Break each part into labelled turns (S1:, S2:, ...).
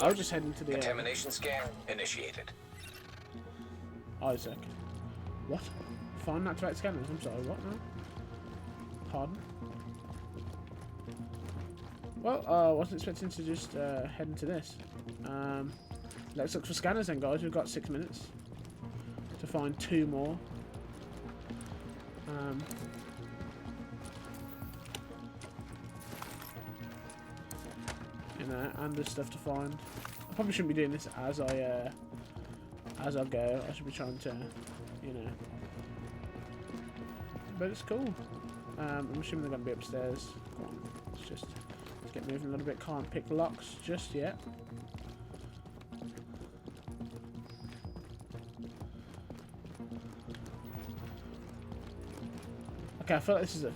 S1: I was just heading to the
S2: Contamination scan initiated.
S1: Isaac. What? Find and activate scanners. I'm sorry, what now? Pardon? Well, I wasn't expecting to just head into this. Let's look for scanners then, guys. We've got 6 minutes to find 2 more. You know, and there's stuff to find. I probably shouldn't be doing this as I go. I should be trying to, you know. But it's cool. I'm assuming they're going to be upstairs. Come on, let's get moving a little bit. Can't pick locks just yet. Okay, I feel like this is a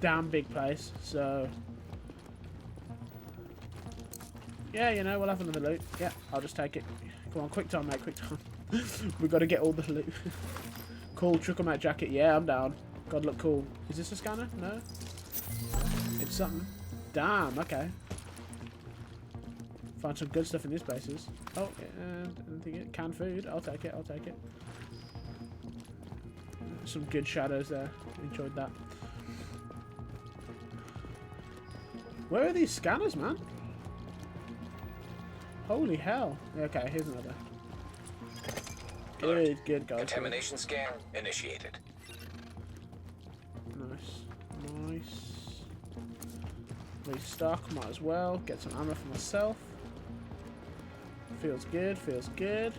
S1: damn big place, so yeah, you know, we'll have another loot. Yeah, I'll just take it. Come on, quick time, mate, quick time. We've got to get all the loot. Cool, trucker mate jacket. Yeah, I'm down. God, look cool. Is this a scanner? No? It's something. Damn, okay. Find some good stuff in these places. Oh, anything? Canned food. I'll take it, I'll take it. Some good shadows there. Enjoyed that. Where are these scanners, man? Holy hell. Okay, here's another. Good, good, guys.
S2: Contamination scan initiated.
S1: Nice. Nice. Restock, might as well. Get some ammo for myself. Feels good, feels good.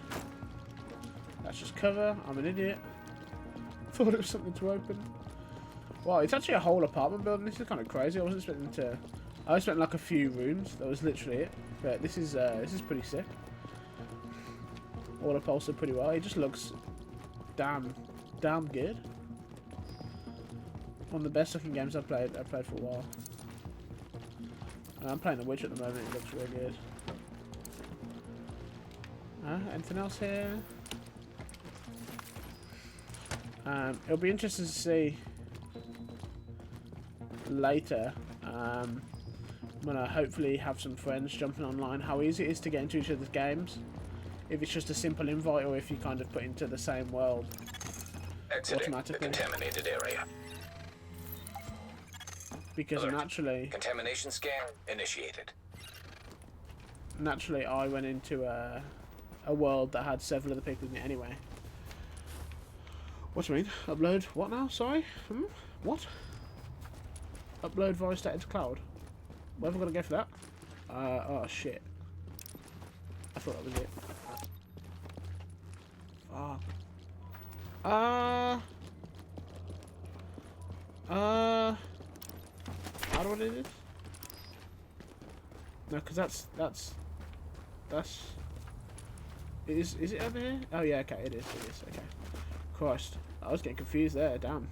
S1: That's just cover. I'm an idiot. Thought it was something to open. Wow, it's actually a whole apartment building. This is kind of crazy. I wasn't expecting to. I was expecting like a few rooms. That was literally it. But this is pretty sick. All upholstered pretty well. It just looks damn good. One of the best looking games I've played for a while. I'm playing The Witch at the moment. It looks really good. Anything else here? It'll be interesting to see later when I hopefully have some friends jumping online how easy it is to get into each other's games. If it's just a simple invite or if you kind of put into the same world
S2: Exiting
S1: automatically.
S2: the contaminated area.
S1: Because naturally...
S2: Contamination scan initiated.
S1: Naturally, I went into a world that had several other people in it anyway. What do you mean? Upload what now? Sorry? What? Upload voice data to cloud. Where have I got to go for that? Oh shit. I thought that was it. Fuck. How do I do this? No, because that's... Is it over here? Oh yeah, okay, it is, okay. Christ, I was getting confused there, damn.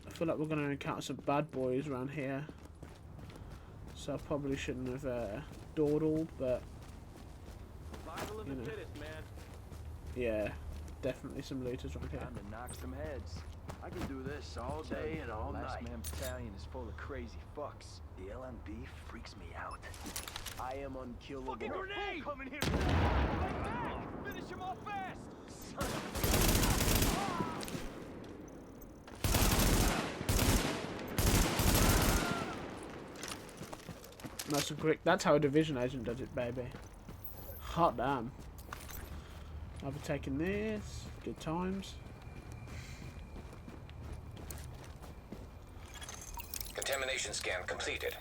S1: I feel like we're going to encounter some bad boys around here. So I probably shouldn't have dawdled, but... You know. Yeah, definitely some looters around here.
S3: Time to knock some heads. I can do this all day and all night. Last Man Battalion is full of crazy fucks. The LMB freaks me out. I am unkillable. Fucking grenade! Coming here! Finish him off fast! Son of
S1: Nice and quick. That's how a division agent does it, baby. Hot damn. I'll be taking this. Good times.
S2: Contamination scan completed.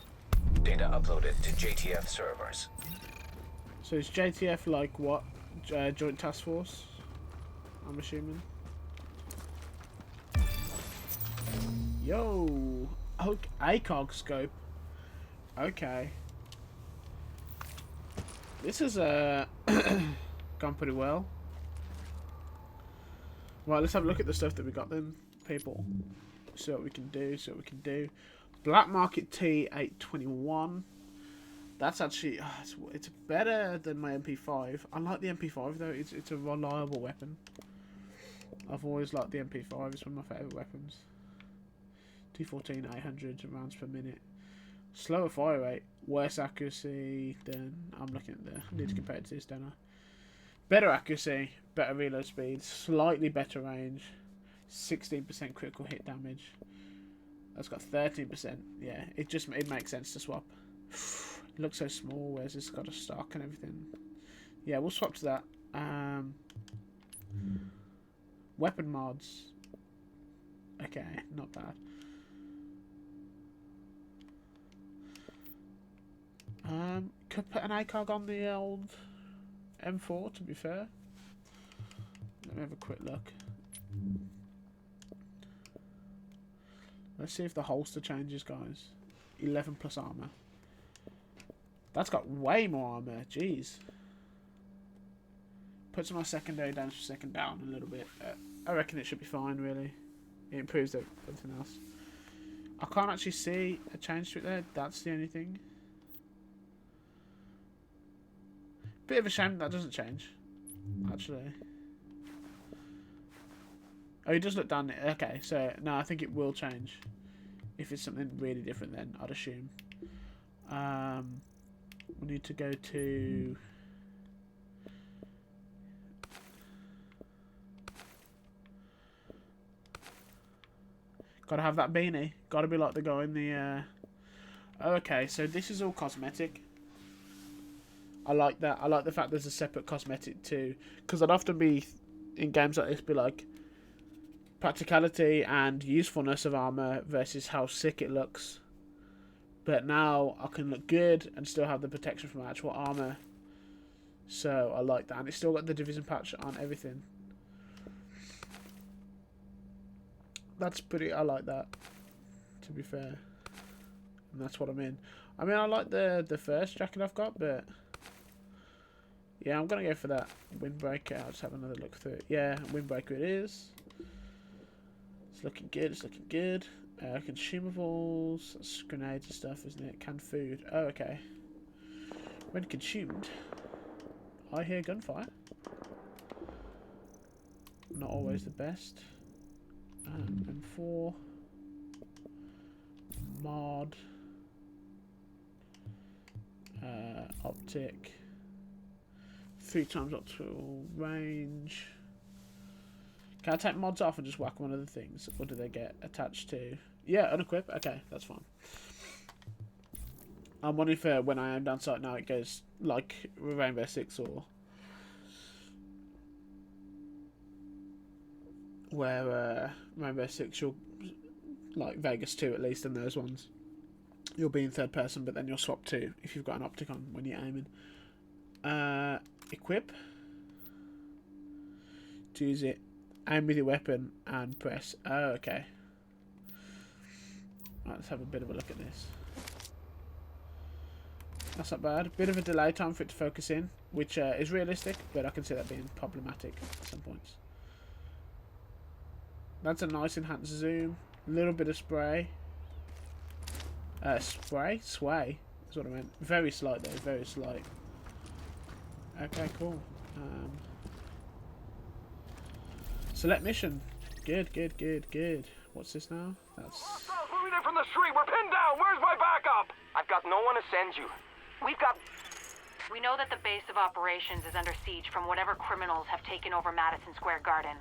S2: Data uploaded to JTF servers.
S1: So is JTF like what? Joint Task Force? I'm assuming. Yo! Okay, ACOG scope. Okay. This has gone pretty well. Right, let's have a look at the stuff that we got then, people. See what we can do, Black Market T821. That's actually... it's better than my MP5. I like the MP5 though, it's a reliable weapon. I've always liked the MP5, it's one of my favourite weapons. 214, 800 rounds per minute. Slower fire rate, worse accuracy than I'm looking at there. I need to compare it to this, don't I? Better accuracy, better reload speed, slightly better range, 16% critical hit damage. That's got 13%. Yeah, it makes sense to swap. It looks so small, whereas it's got a stock and everything. Yeah, we'll swap to that. Weapon mods. Okay, not bad. Could put an ACOG on the old M4, to be fair. Let me have a quick look. Let's see if the holster changes, guys. 11 plus armor. That's got way more armor. Jeez. Puts my secondary damage per second down a little bit. I reckon it should be fine, really. It improves everything else. I can't actually see a change to it there. That's the only thing. Bit of a shame that doesn't change, actually. Oh, he does look down there. Okay, so no, I think it will change. If it's something really different, then I'd assume. We need to go to. Gotta have that beanie. Gotta be like the guy in the. Okay, so this is all cosmetic. I like that. I like the fact there's a separate cosmetic too, because I'd often be in games like this be like practicality and usefulness of armor versus how sick it looks. But now I can look good and still have the protection from actual armor. So I like that, and it's still got the division patch on everything. That's pretty. I like that. To be fair, and that's what I'm in. I mean, I like the first jacket I've got, but. Yeah, I'm going to go for that windbreaker. I'll just have another look through it. Yeah, windbreaker it is. It's looking good. It's looking good. Consumables. That's grenades and stuff, isn't it? Canned food. Oh, okay. When consumed, I hear gunfire. Not always the best. M4. Mod. Optic. 3 times optical range. Can I take mods off and just whack one of the things? Or do they get attached to? Yeah, unequip. Okay, that's fine. I'm wondering if when I am down sight now it goes like Rainbow Six or where Rainbow Six you'll like Vegas 2 at least in those ones. You'll be in third person, but then you'll swap to if you've got an optic on when you're aiming. Equip. To use it. Aim with your weapon and press. Oh, okay. Right, let's have a bit of a look at this. That's not bad. Bit of a delay time for it to focus in, which is realistic, but I can see that being problematic at some points. That's a nice enhanced zoom. A little bit of spray. Sway is what I meant. Very slight though, very slight. Okay, cool. Select mission. Good. What's this now? That's.
S3: Moving in from the street. We're pinned down. Where's my backup? I've got no one to send you.
S4: We know that the base of operations is under siege from whatever criminals have taken over Madison Square Garden.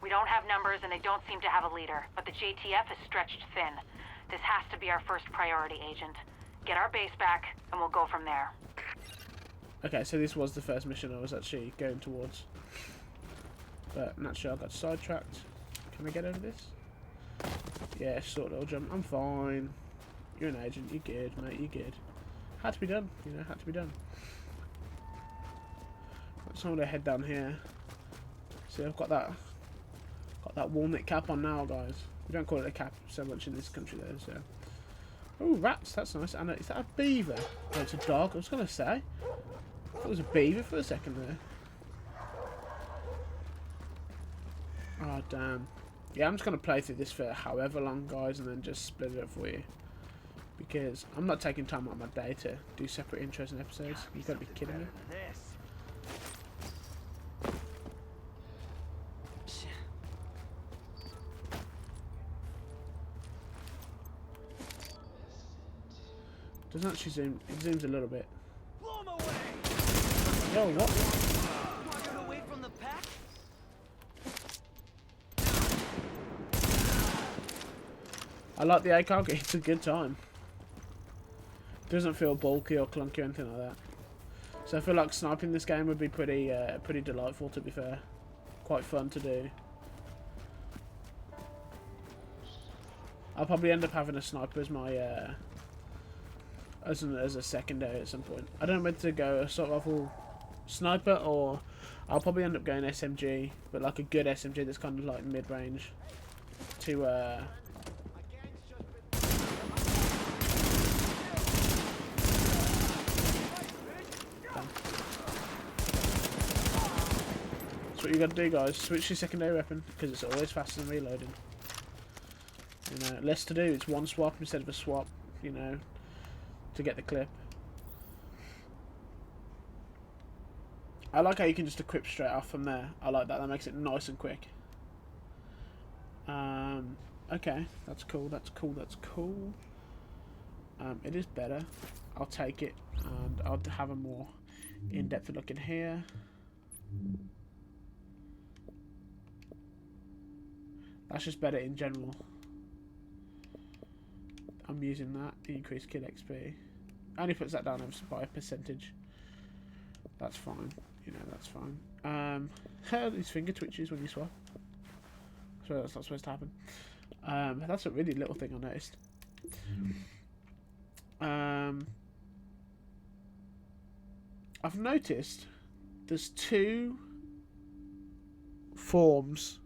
S4: We don't have numbers and they don't seem to have a leader, but the JTF is stretched thin. This has to be our first priority, Agent. Get our base back and we'll go from there.
S1: Okay, so this was the first mission I was actually going towards. But naturally I got sidetracked. Can I get over this? Yeah, short little jump. I'm fine. You're an agent. You're good, mate. You're good. Had to be done. You know, had to be done. So I'm gonna head down here. See, I've got that walnut cap on now, guys. We don't call it a cap so much in this country, though. So, oh, rats. That's nice. And is that a beaver? Oh, it's a dog. I was gonna say. I thought it was a beaver for a second there. Oh, damn. Yeah, I'm just going to play through this for however long, guys, and then just split it up for you. Because I'm not taking time out of my day to do separate intros and episodes. You've got to be kidding me. Doesn't actually zoom. It zooms a little bit.
S3: Blow 'em away.
S1: Yo, what?
S3: Walking away from the pack.
S1: I like the ACOG. It's a good time. Doesn't feel bulky or clunky or anything like that. So I feel like sniping this game would be pretty delightful, to be fair. Quite fun to do. I'll probably end up having a sniper as my as a secondary at some point. I don't know whether to go assault rifle sniper, or I'll probably end up going SMG, but like a good SMG that's kind of like mid range to That's what you gotta do, guys. Switch your secondary weapon, because it's always faster than reloading. You know, less to do. It's one swap instead of a swap, you know, to get the clip. I like how you can just equip straight off from there. I like that. That makes it nice and quick. Okay, that's cool. That's cool. That's cool. It is better. I'll take it, and I'll have a more in-depth look in here. That's just better in general. I'm using that. Increase kill XP. Only puts that down by a percentage. That's fine. You know, that's fine. These finger twitches when you swap. So that's not supposed to happen. That's a really little thing I noticed. I've noticed there's two forms,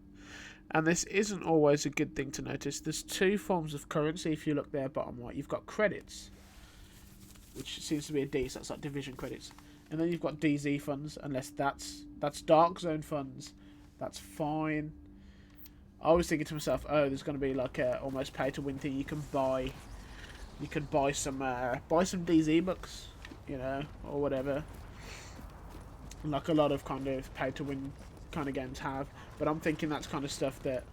S1: and this isn't always a good thing to notice. There's two forms of currency. If you look there bottom right, you've got credits, which seems to be a D, so that's like division credits. And then you've got DZ funds, unless that's Dark Zone funds. That's fine. I was thinking to myself, oh, there's going to be like a almost pay to win thing. You can buy some DZ books, you know, or whatever. Like a lot of kind of pay to win kind of games have. But I'm thinking that's kind of stuff that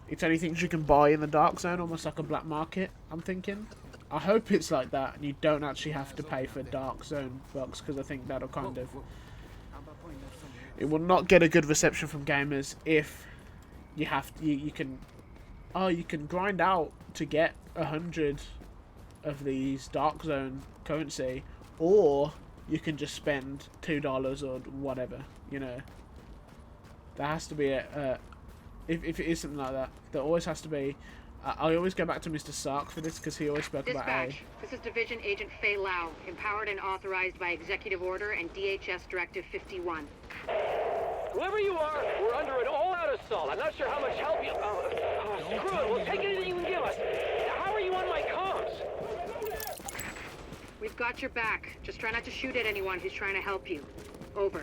S1: it's only things you can buy in the Dark Zone, almost like a black market. I'm thinking. I hope it's like that, and you don't actually have to pay for Dark Zone books, because I think that'll kind of... It will not get a good reception from gamers if you have to, you can grind out to get 100 of these Dark Zone currency, or you can just spend $2 or whatever, you know. There has to be if it is something like that, there always has to be. I always go back to Mr. Sark for this, because he always spoke about A.
S5: This is Division Agent Fei Lau, empowered and authorized by Executive Order and DHS Directive 51.
S6: Whoever you are, we're under an all-out assault. I'm not sure how much help you... screw it. We'll take anything you can give us. How are you on my comms?
S5: We've got your back. Just try not to shoot at anyone who's trying to help you. Over.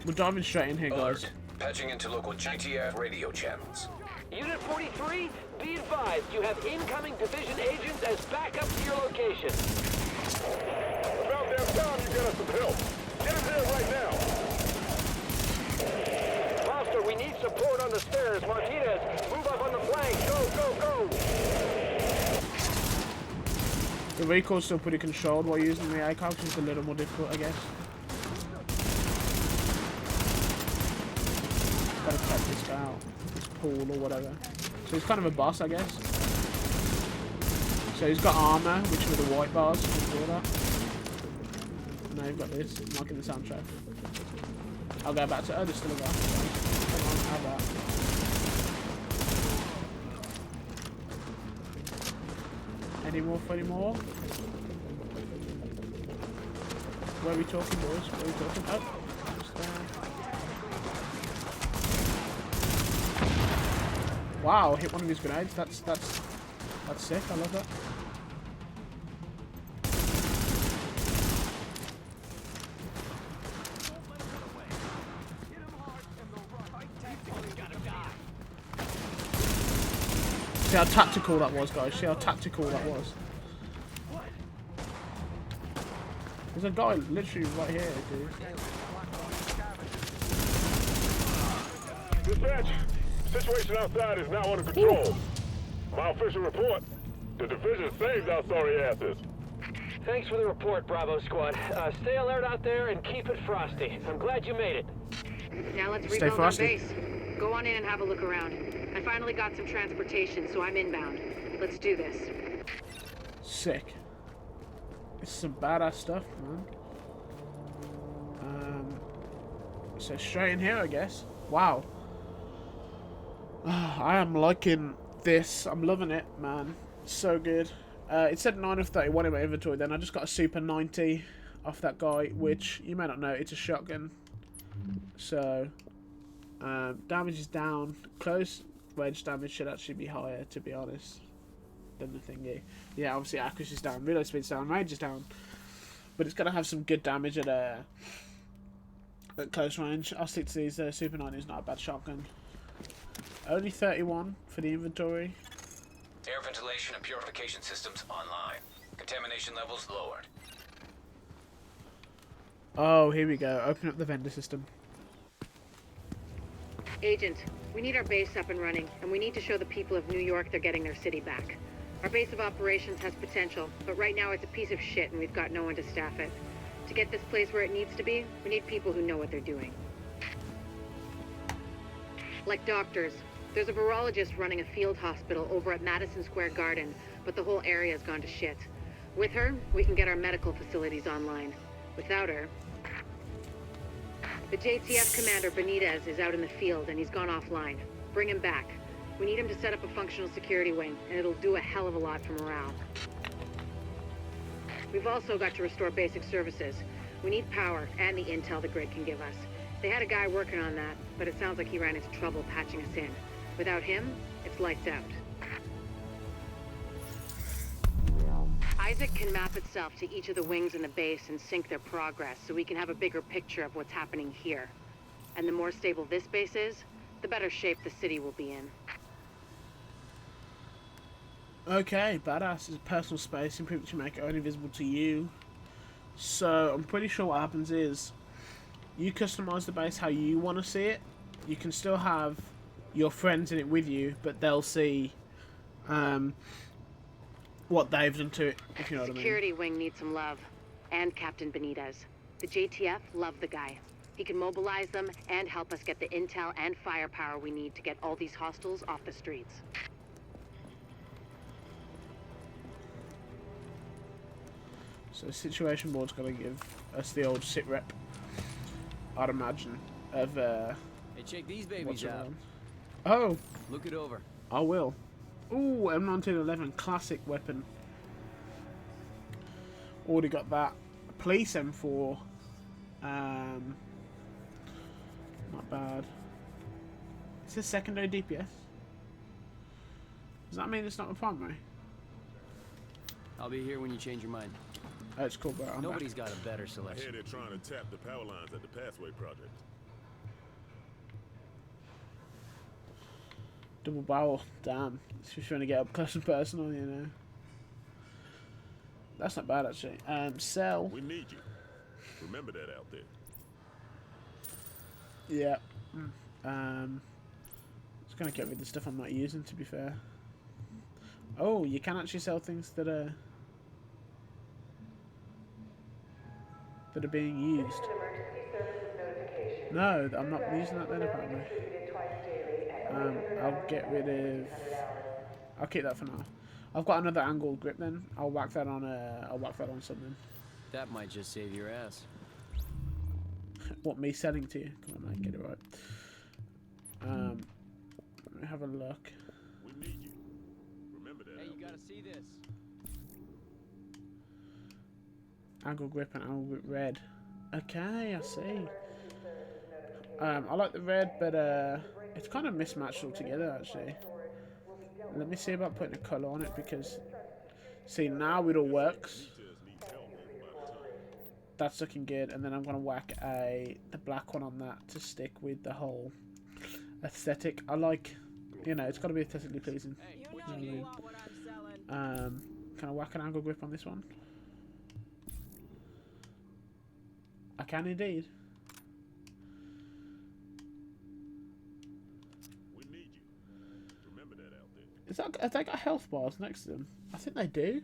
S1: We're diving straight in here, guys.
S2: Alert. Patching into local GTF radio channels.
S6: Unit 43, be advised, you have incoming division agents as backup to your location.
S7: About damn time you get us some help. Get us here right now.
S6: Foster, we need support on the stairs. Martinez, move up on the flank. Go, go, go.
S1: The recoil's still pretty controlled while using the ACOG, which is a little more difficult, I guess. Gotta check this guy out. This pool or whatever. So he's kind of a boss, I guess. So he's got armor, which with the white bars before that. And now you've got this, marking the soundtrack. I'll go back to... Oh, there's still a guy. Come on, have that. Any more funny more? Where are we talking, boys? Where are we talking? Oh, just there. Wow, hit one of his grenades. That's sick. I love that. See how tactical that was, guys. See how tactical that was. There's a guy literally right here, dude.
S7: Dispatch, situation outside is now under control. My official report, The division saved our sorry asses.
S6: Thanks for the report, Bravo Squad. Stay alert out there and keep it frosty. I'm glad you made it.
S5: Now let's
S1: Stay
S5: rebuild our
S1: frosty.
S5: base. Go on in and have a look around. I finally got some transportation, so I'm inbound. Let's do this.
S1: Sick. It's some badass stuff, man. So straight in here, I guess. Wow. I am liking this. I'm loving it, man. So good. It said 9 of 31 in my inventory then. I just got a Super 90 off that guy, which you may not know, it's a shotgun. So, damage is down. Close range damage should actually be higher, to be honest, than the thingy. Yeah, obviously accuracy is down, reload speed's down, range is down. But it's going to have some good damage at close range. I'll stick to these. Super 90 is not a bad shotgun. Only 31 for the inventory.
S2: Air ventilation and purification systems online. Contamination levels lowered.
S1: Oh, here we go. Open up the vendor system.
S5: Agent, we need our base up and running, and we need to show the people of New York they're getting their city back. Our base of operations has potential, but right now it's a piece of shit and we've got no one to staff it. To get this place where it needs to be, we need people who know what they're doing. Like doctors. There's a virologist running a field hospital over at Madison Square Garden, but the whole area's gone to shit. With her, we can get our medical facilities online. Without her... The JTF commander, Benitez, is out in the field and he's gone offline. Bring him back. We need him to set up a functional security wing, and it'll do a hell of a lot for morale. We've also got to restore basic services. We need power and the intel the grid can give us. They had a guy working on that, but it sounds like he ran into trouble patching us in. Without him, it's lights out. Isaac can map itself to each of the wings in the base and sync their progress so we can have a bigger picture of what's happening here. And the more stable this base is, the better shape the city will be in.
S1: Okay, badass is personal space. Improve to make it only visible to you. So I'm pretty sure what happens is you customize the base how you want to see it. You can still have your friends in it with you, but they'll see what they've done to it, if you know what I mean.
S5: Security wing needs some love. And Captain Benitez. The JTF love the guy. He can mobilize them and help us get the intel and firepower we need to get all these hostiles off the streets.
S1: So the situation board's going to give us the old sit rep, I'd imagine, of
S3: Hey, check these babies
S1: what's
S3: out.
S1: around. Oh,
S3: Look it over.
S1: I will. Ooh, M1911, classic weapon. Already got that. Police M4. Not bad. It's a secondary DPS. Does that mean it's not a primary?
S3: I'll be here when you change your mind.
S1: Oh, it's cool, bro. I'm
S3: Nobody's
S1: back.
S3: got a better
S7: I
S3: selection.
S7: hear they're trying to tap the power lines at the Pathway Project.
S1: Double barrel. Damn. It's just trying to get up close and personal, you know. That's not bad, actually. Sell.
S7: We need you. Remember that out there.
S1: Yeah. Just gonna get rid of the stuff I'm not using, to be fair. Oh, you can actually sell things that are being used. No, I'm not using that then, apparently. I'll get rid of... I'll keep that for now. I've got another angled grip then. I'll whack that on something.
S3: That might just save your ass.
S1: What, me selling to you? Come on, mate, get it right. Let me have a look.
S7: We need you. Remember that.
S3: Hey,
S7: out
S3: you gotta see this.
S1: Angle grip and angle grip red. Okay, I see. I like the red, but it's kind of mismatched altogether, actually. Let me see about putting a colour on it, because see, now it all works. That's looking good, and then I'm gonna whack the black one on that to stick with the whole aesthetic. I like, you know, it's got to be aesthetically pleasing.
S3: Hey,
S1: You know what I mean? Can I whack an angle grip on this one? I can indeed.
S7: We need you. Remember that out there.
S1: Have they got health bars next to them? I think they do.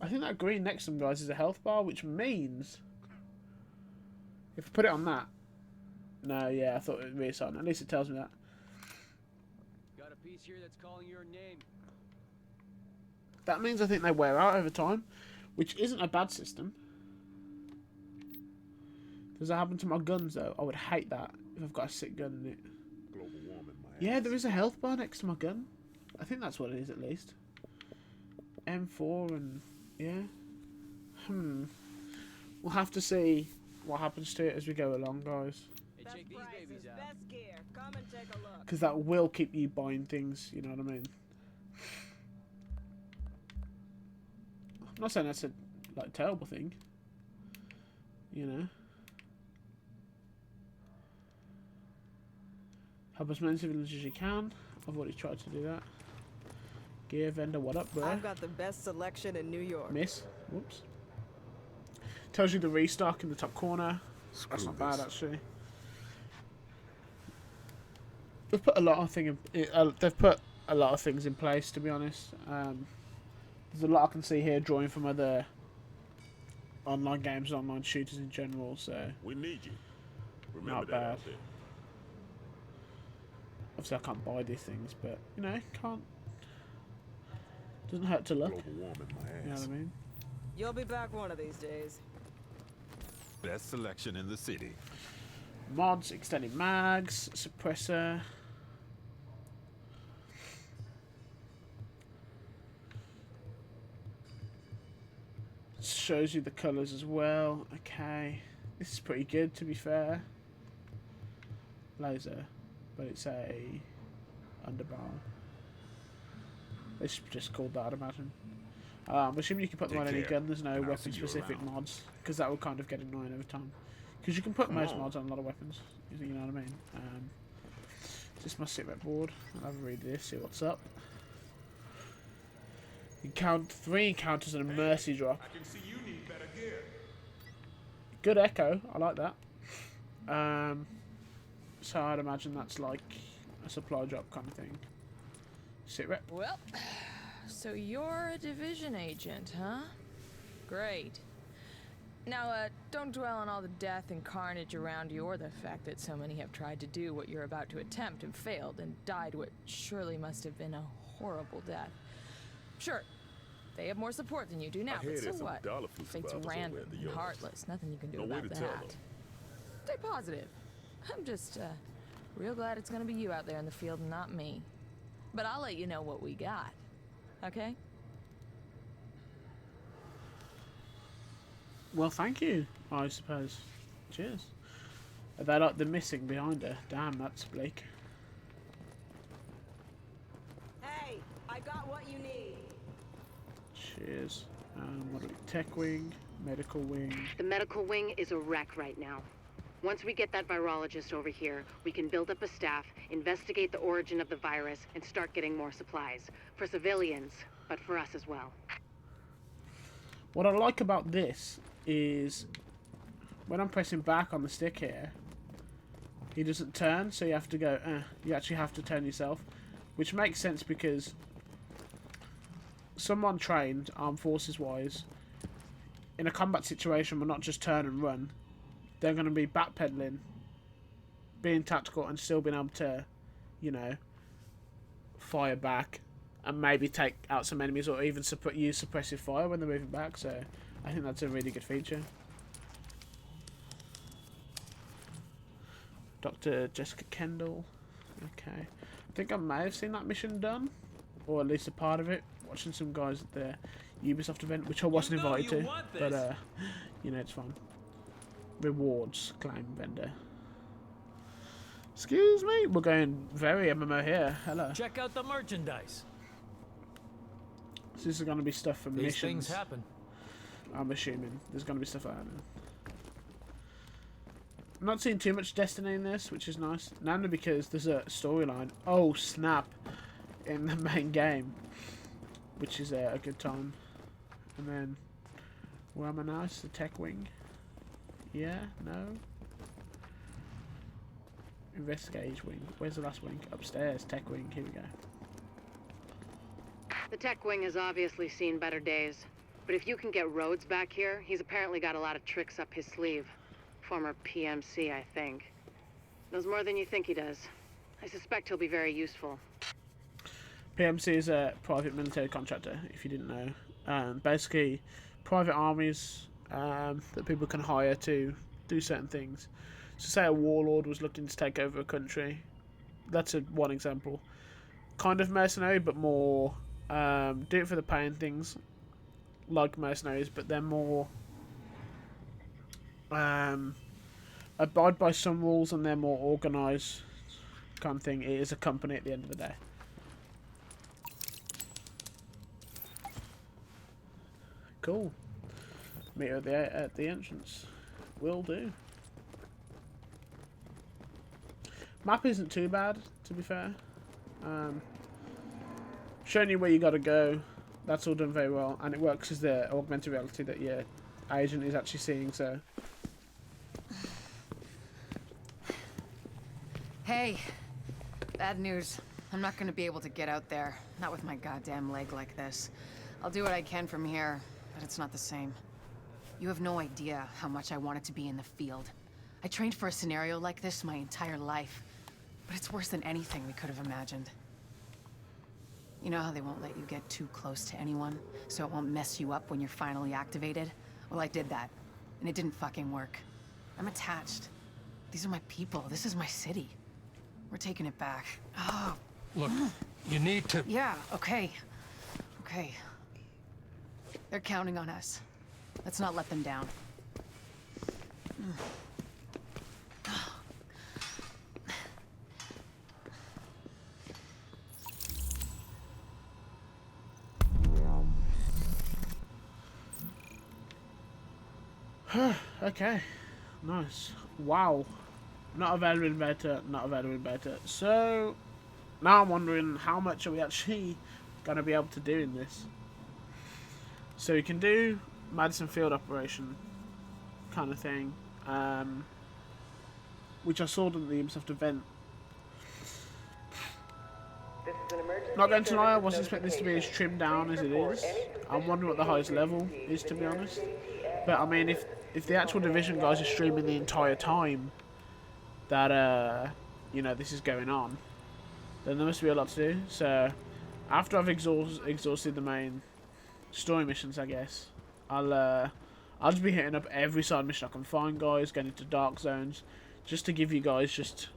S1: I think that green next to them, guys, is a health bar, which means if I put it on that. No, yeah, I thought it would be something. At least it tells me that.
S3: Got a piece here that's calling your name.
S1: That means I think they wear out over time, which isn't a bad system. Does that happen to my guns, though? I would hate that if I've got a sick gun in it.
S7: Global warming, my
S1: Yeah,
S7: ass.
S1: there is a health bar next to my gun. I think that's what it is, at least. M4 and... yeah. We'll have to see what happens to it as we go along, guys.
S3: Hey, check these babies out.
S8: Best gear. Come and take a look.
S1: Because that will keep you buying things, you know what I mean? I'm not saying that's a terrible thing. You know? Help as many civilians as you can. I've already tried to do that. Gear vendor, what up, bro?
S8: I've got the best selection in New York.
S1: Miss. Whoops. Tells you the restock in the top corner. That's not bad, actually. They've put a lot of things in place, to be honest. There's a lot I can see here drawing from other online games, online shooters in general. So
S7: We need you. Remember
S1: not
S7: that
S1: bad.
S7: out there.
S1: Obviously, I can't buy these things, but you know, can't. Doesn't hurt to look.
S7: Global warming, my ass.
S1: You know what I mean?
S8: You'll be back one of these days.
S9: Best selection in the city.
S1: Mods, extended mags, suppressor. Shows you the colours as well. Okay, this is pretty good, to be fair. Laser, but it's a underbarrel. They should just called that, I'd imagine. I'm assuming you can put them on any
S7: Take care,
S1: gun. There's no
S7: and I'll see you
S1: weapon-specific
S7: around.
S1: mods, because that will kind of get annoying over time. Because you can put most
S7: on.
S1: mods on a lot of weapons. You know what I mean? This is my sit-rep board. I'll have a read this, see what's up. Count 3 encounters and a mercy drop.
S7: I can see you need better gear.
S1: Good echo, I like that. So I'd imagine that's like a supply drop kind of thing. Sit rep.
S10: Well, so you're a division agent, huh? Great. Now, don't dwell on all the death and carnage around you or the fact that so many have tried to do what you're about to attempt and failed and died what surely must have been a horrible death. Sure, they have more support than you do now,
S7: I
S10: but
S7: hear
S10: so
S7: there's some
S10: what?
S7: dollar food
S10: Fate's
S7: survivors over
S10: random
S7: at the
S10: and
S7: yards.
S10: heartless. Nothing you can do
S7: No way
S10: about
S7: to tell
S10: that.
S7: them.
S10: Stay positive. I'm just, real glad it's gonna be you out there in the field and not me. But I'll let you know what we got. Okay?
S1: Well, thank you, I suppose. Cheers. Are they like the missing behind her? Damn, that's bleak.
S8: Hey, I got what you need.
S1: Cheers. What do we? Tech wing, medical wing.
S5: The medical wing is a wreck right now. Once we get that virologist over here, we can build up a staff, investigate the origin of the virus, and start getting more supplies. For civilians, but for us as well.
S1: What I like about this is when I'm pressing back on the stick here, he doesn't turn, so you have to go, you actually have to turn yourself, which makes sense because someone trained, armed forces wise, in a combat situation will not just turn and run. They're going to be backpedaling, being tactical and still being able to, you know, fire back and maybe take out some enemies or even use suppressive fire when they're moving back. So I think that's a really good feature. Dr. Jessica Kendall. Okay. I think I may have seen that mission done, or at least a part of it, watching some guys at the Ubisoft event, which I wasn't invited to, but you know, it's fun. Rewards claim vendor. Excuse me, we're going very MMO here. Hello.
S6: Check out the merchandise.
S1: So this is going to be stuff for
S6: These
S1: missions.
S6: things happen.
S1: I'm assuming there's going to be stuff like that. I'm not seeing too much Destiny in this, which is nice. Namely because there's a storyline. Oh snap! In the main game, which is a good time. And then, where am I now? It's the tech wing. Yeah, no. Investigate wing. Where's the last wing? Upstairs, tech wing. Here we go.
S5: The tech wing has obviously seen better days. But if you can get Rhodes back here, he's apparently got a lot of tricks up his sleeve. Former PMC, I think. Knows more than you think he does. I suspect he'll be very useful.
S1: PMC is a private military contractor, if you didn't know. Basically, private armies that people can hire to do certain things. So say a warlord was looking to take over a country. That's one example. Kind of mercenary, but more do it for the pay and things. Like mercenaries, but they're more abide by some rules and they're more organised kind of thing. It is a company at the end of the day. Cool. Meet her at the entrance. Will do. Map isn't too bad, to be fair. Showing you where you gotta go. That's all done very well, and it works as the augmented reality that your agent is actually seeing. So.
S11: Hey, bad news. I'm not gonna be able to get out there. Not with my goddamn leg like this. I'll do what I can from here, but it's not the same. You have no idea how much I wanted to be in the field. I trained for a scenario like this my entire life, but it's worse than anything we could have imagined. You know how they won't let you get too close to anyone, so it won't mess you up when you're finally activated? Well, I did that, and it didn't fucking work. I'm attached. These are my people. This is my city. We're taking it back. Oh.
S12: Look, you need to...
S11: Yeah, okay. Okay. They're counting on us. Let's not let them down.
S1: Okay. Nice. Wow. Not available in beta, not available in beta. So, now I'm wondering how much are we actually going to be able to do in this. So we can do Madison Field operation kind of thing, which I saw at the Ubisoft event. Not going to lie, I wasn't expecting this to be as trimmed down as it is. I'm wondering what the highest level is, to be honest. But I mean, if the actual Division guys are streaming the entire time that you know, this is going on, then there must be a lot to do. So after I've exhausted the main story missions, I guess I'll just be hitting up every side mission I can find, guys, going into dark zones, just to give you guys just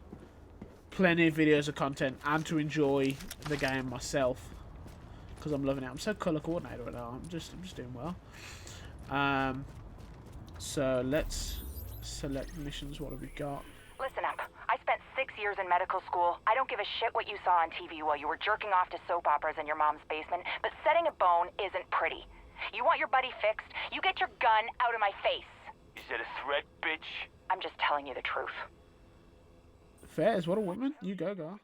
S1: plenty of videos of content and to enjoy the game myself, because I'm loving it. I'm so color coordinated right now. I'm just doing well. So let's select missions. What have we got?
S4: Listen up. I spent 6 years in medical school. I don't give a shit what you saw on TV while you were jerking off to soap operas in your mom's basement, but setting a bone isn't pretty. You want your buddy fixed? You get your gun out of my face.
S3: Is that a threat, bitch?
S4: I'm just telling you the truth.
S1: Fairs, what a woman. You go, girl.